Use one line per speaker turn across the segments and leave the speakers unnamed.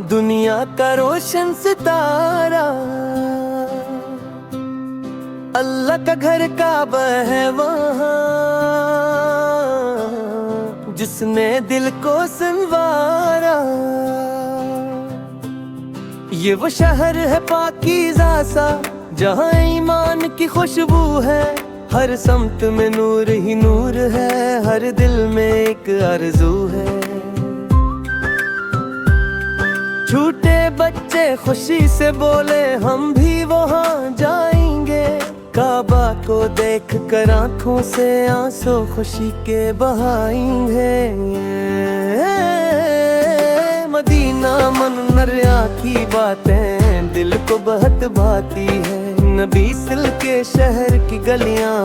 दुनिया का रोशन सितारा, अल्लाह का घर काबा है वहाँ, जिसने दिल को संवारा। ये वो शहर है पाकीज़ा सा, जहाँ ईमान की खुशबू है। हर समत में नूर ही नूर है, हर दिल में एक आरज़ू है। छोटे बच्चे खुशी से बोले हम भी वहाँ जाएंगे। काबा को देख कर आँखों से आंसू खुशी के बहाएंगे। मदीना मनरिया की बातें दिल को बहुत भाती है। नबी सिल के शहर की गलियां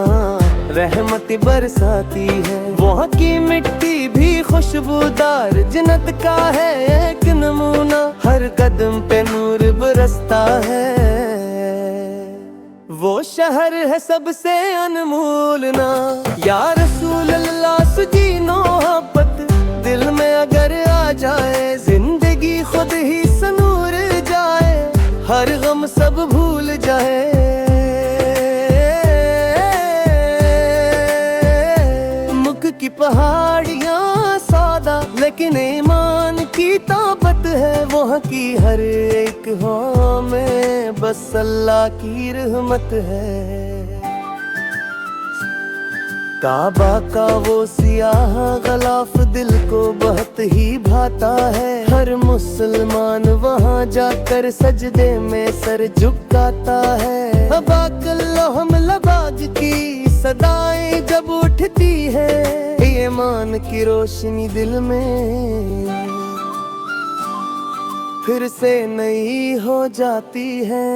रहमत बरसाती है। वहाँ की मिट्टी भी खुशबूदार जन्नत का है एक नमूना। हर कदम पे नूर बरसता है। वो शहर है सबसे अनमोल ना। या रसूल अल्लाह सुजी मोहब्बत दिल में अगर आ जाए, जिंदगी खुद ही सनूर जाए, हर गम सब भूल जाए। मुख की पहाड़ियाँ सादा, लेकिन ईमान की ताकत है वहाँ की हर एक हाँ में, बस अल्लाह की रहमत है। काबा का वो सियाह गलाफ दिल को बहुत ही भाता है। हर मुसलमान वहाँ जाकर सजदे में सर झुकाता है। हम लबाग की सदाएं जब उठती है, ईमान की रोशनी दिल में फिर से नई हो जाती है।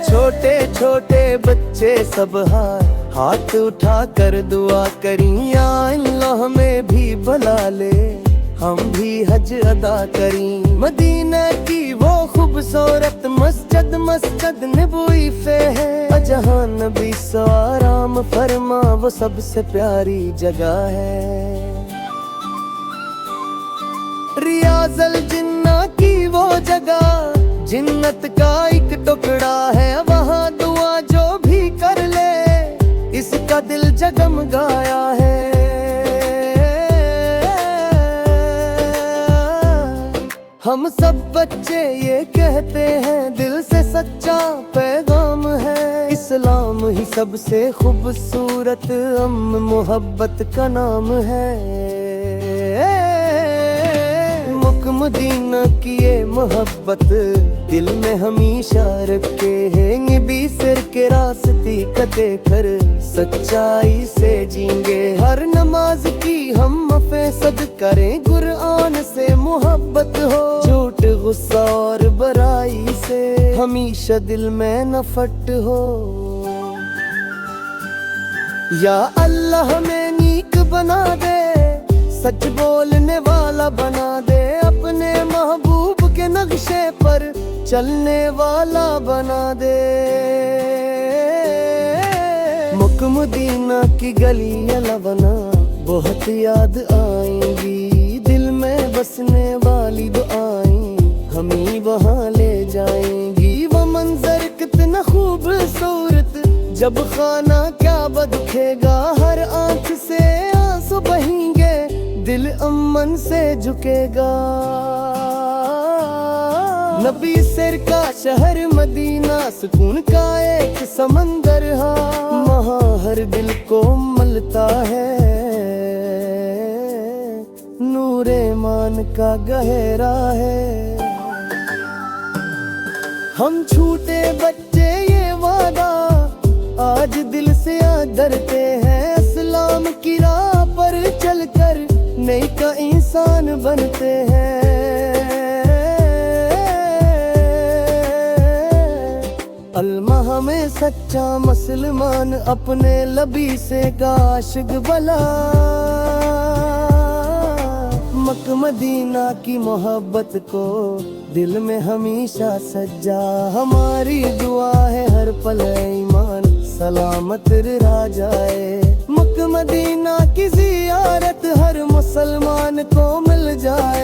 छोटे छोटे बच्चे सब हाथ उठा कर दुआ करी, या अल्लाह में भी बुला ले, हम भी हज अदा करी। मदीना की वो खूबसूरत मस्जिद मस्जिद नबवी पे है, जहाँ नबी सो आराम फरमा, वो सबसे प्यारी जगह है। रियाज़ल जिन्ना की वो जगह जिन्नत का एक टुकड़ा है। वहाँ दुआ जो भी कर ले, इसका दिल जगमगाया है। हम सब बच्चे ये कहते हैं, दिल से सच्चा पैगाम है। इस्लाम ही सबसे खूबसूरत मोहब्बत का नाम है। मदीना की ये मोहब्बत दिल में हमेशा रखे हैं। भी सिर के रास्ते कटे कर सच्चाई से जींगे। हर नमाज की हम मफसद करें, कुरान से मोहब्बत हो। झूठ गुस्सा और बुराई से हमेशा दिल में नफरत हो। या अल्लाह हमें नीक बना दे, सच बोलने वाला बना दे, अपने महबूब के नक्शे पर चलने वाला बना दे। मदीना की गलियां लबना बहुत याद आएंगी। दिल में बसने वाली दुआएं हमें वहाँ ले जाएंगी। वो मंजर कितना खूबसूरत जब खाना क्या बदखेगा। हर आंख से आंसू बहेंगे, दिल अमन से झुकेगा। नबी सिर का शहर मदीना सुकून का एक समंदर है। वहाँ हर दिल को मलता है नूरे मान का गहरा है। हम छूटे बच्चे ये वादा आज दिल से डरते हैं। इस्लाम की राह पर चलकर नई का इंसान बनते हैं। अल्लाह हमें सच्चा मुसलमान अपने लबी से आशिक बला। मदीना की मोहब्बत को दिल में हमेशा सजा। हमारी दुआ है हर पल ईमान सलामत रह जाए। मदीना की जियारत हर मुसलमान को मिल जाए।